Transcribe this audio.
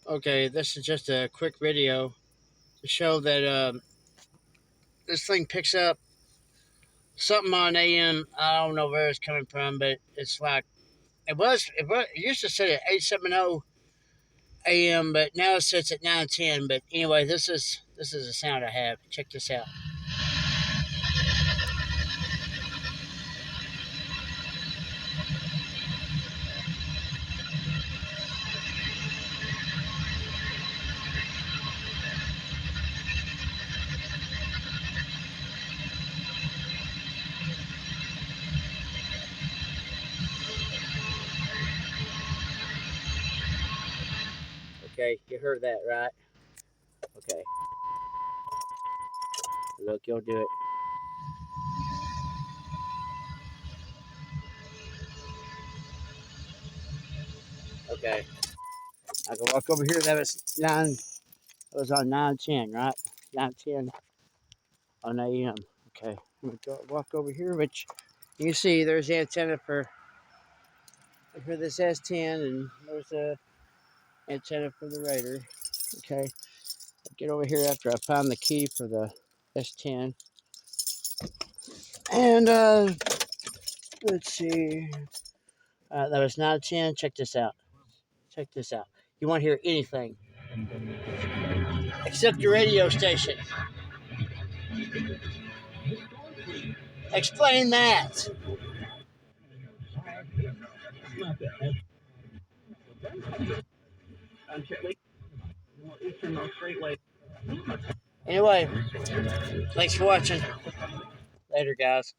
Okay, this is just a quick video to show that this thing picks up something on AM. I don't know where it's coming from, but it's like it used to sit at 870 AM, but now it sits at 910. But anyway, this is the sound I have. Check this out. Okay, you heard that, right? Okay, look, you'll do it. Okay, I can walk over here. That was nine. That was on 910, right? 910 on AM. Okay, I'm gonna walk over here, which you see there's the antenna for this S10, and there's a antenna for the Raider. Okay, I'll get over here after I find the key for the S10, and let's see. That was 910. Check this out. Check this out. You won't hear anything except the radio station. Explain that. Anyway, thanks for watching. Later, guys.